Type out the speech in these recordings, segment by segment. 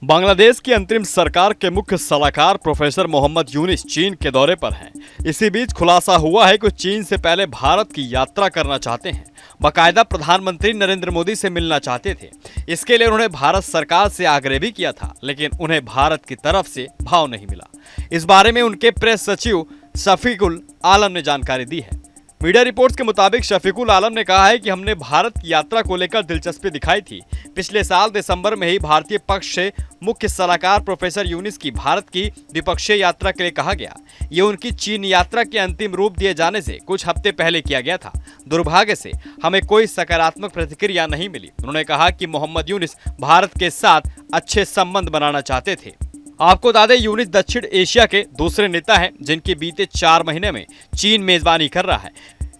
बांग्लादेश की अंतरिम सरकार के मुख्य सलाहकार प्रोफेसर मोहम्मद यूनिस चीन के दौरे पर हैं। इसी बीच खुलासा हुआ है कि चीन से पहले भारत की यात्रा करना चाहते हैं। बाकायदा प्रधानमंत्री नरेंद्र मोदी से मिलना चाहते थे। इसके लिए उन्होंने भारत सरकार से आग्रह भी किया था, लेकिन उन्हें भारत की तरफ से भाव नहीं मिला। इस बारे में उनके प्रेस सचिव शफीकुल आलम ने जानकारी दी है। मीडिया रिपोर्ट्स के मुताबिक शफीकुल आलम ने कहा है कि हमने भारत की यात्रा को लेकर दिलचस्पी दिखाई थी। पिछले साल दिसंबर में ही भारतीय पक्ष से मुख्य सलाहकार प्रोफेसर यूनिस की भारत की द्विपक्षीय यात्रा के लिए कहा गया। ये उनकी चीन यात्रा के अंतिम रूप दिए जाने से कुछ हफ्ते पहले किया गया था। दुर्भाग्य से हमें कोई सकारात्मक प्रतिक्रिया नहीं मिली। उन्होंने कहा कि मोहम्मद यूनिस भारत के साथ अच्छे संबंध बनाना चाहते थे। आपको बता दें, यूनिस दक्षिण एशिया के दूसरे नेता हैं जिनके बीते 4 महीने में चीन मेजबानी कर रहा है।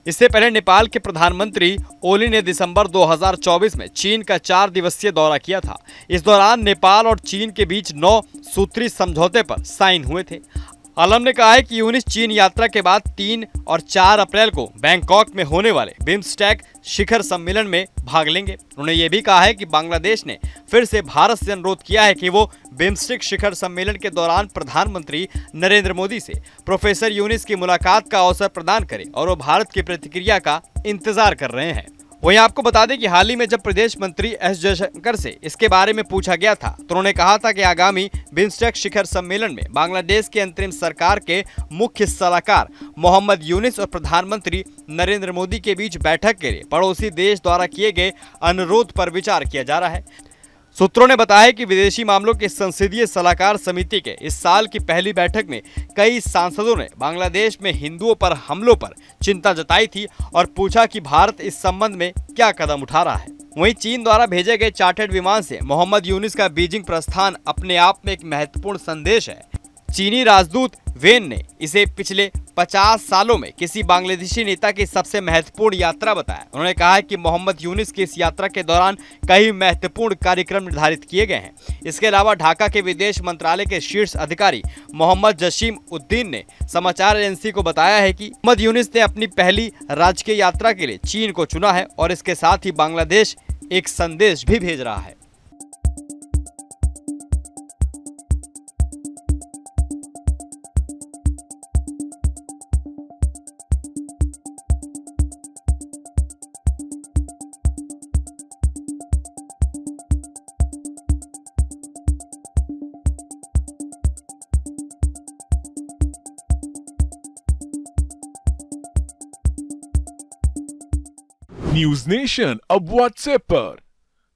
इससे पहले नेपाल के प्रधानमंत्री ओली ने दिसंबर 2024 में चीन का 4 दिवसीय दौरा किया था। इस दौरान नेपाल और चीन के बीच 9 सूत्री समझौते पर साइन हुए थे। आलम ने कहा है कि यूनिस चीन यात्रा के बाद 3 और 4 अप्रैल को बैंकॉक में होने वाले बिम्स्टेक शिखर सम्मेलन में भाग लेंगे। उन्होंने ये भी कहा है कि बांग्लादेश ने फिर से भारत से अनुरोध किया है कि वो बिम्स्टेक शिखर सम्मेलन के दौरान प्रधानमंत्री नरेंद्र मोदी से प्रोफेसर यूनिस की मुलाकात का अवसर प्रदान करे और वो भारत की प्रतिक्रिया का इंतजार कर रहे हैं। वहीं आपको बता दें कि हाल ही में जब प्रदेश मंत्री एस जयशंकर से इसके बारे में पूछा गया था तो उन्होंने कहा था कि आगामी बिम्स्टेक शिखर सम्मेलन में बांग्लादेश के अंतरिम सरकार के मुख्य सलाहकार मोहम्मद यूनिस और प्रधानमंत्री नरेंद्र मोदी के बीच बैठक के लिए पड़ोसी देश द्वारा किए गए अनुरोध पर विचार किया जा रहा है। सूत्रों ने बताया कि विदेशी मामलों की संसदीय सलाहकार समिति के इस साल की पहली बैठक में कई सांसदों ने बांग्लादेश में हिंदुओं पर हमलों पर चिंता जताई थी और पूछा कि भारत इस संबंध में क्या कदम उठा रहा है। वहीं चीन द्वारा भेजे गए चार्टर्ड विमान से मोहम्मद यूनिस का बीजिंग प्रस्थान अपने आप में एक महत्वपूर्ण संदेश है। चीनी राजदूत वेन ने इसे पिछले 50 सालों में किसी बांग्लादेशी नेता की सबसे महत्वपूर्ण यात्रा बताया। उन्होंने कहा है कि मोहम्मद यूनिस की इस यात्रा के दौरान कई महत्वपूर्ण कार्यक्रम निर्धारित किए गए हैं। इसके अलावा ढाका के विदेश मंत्रालय के शीर्ष अधिकारी मोहम्मद जसीम उद्दीन ने समाचार एजेंसी को बताया है कि मोहम्मद यूनिस ने अपनी पहली राजकीय यात्रा के लिए चीन को चुना है और इसके साथ ही बांग्लादेश एक संदेश भी भेज रहा है। न्यूज नेशन अब व्हाट्सएप पर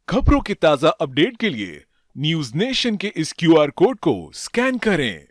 खबरों के ताजा अपडेट के लिए न्यूज नेशन के इस क्यूआर कोड को स्कैन करें।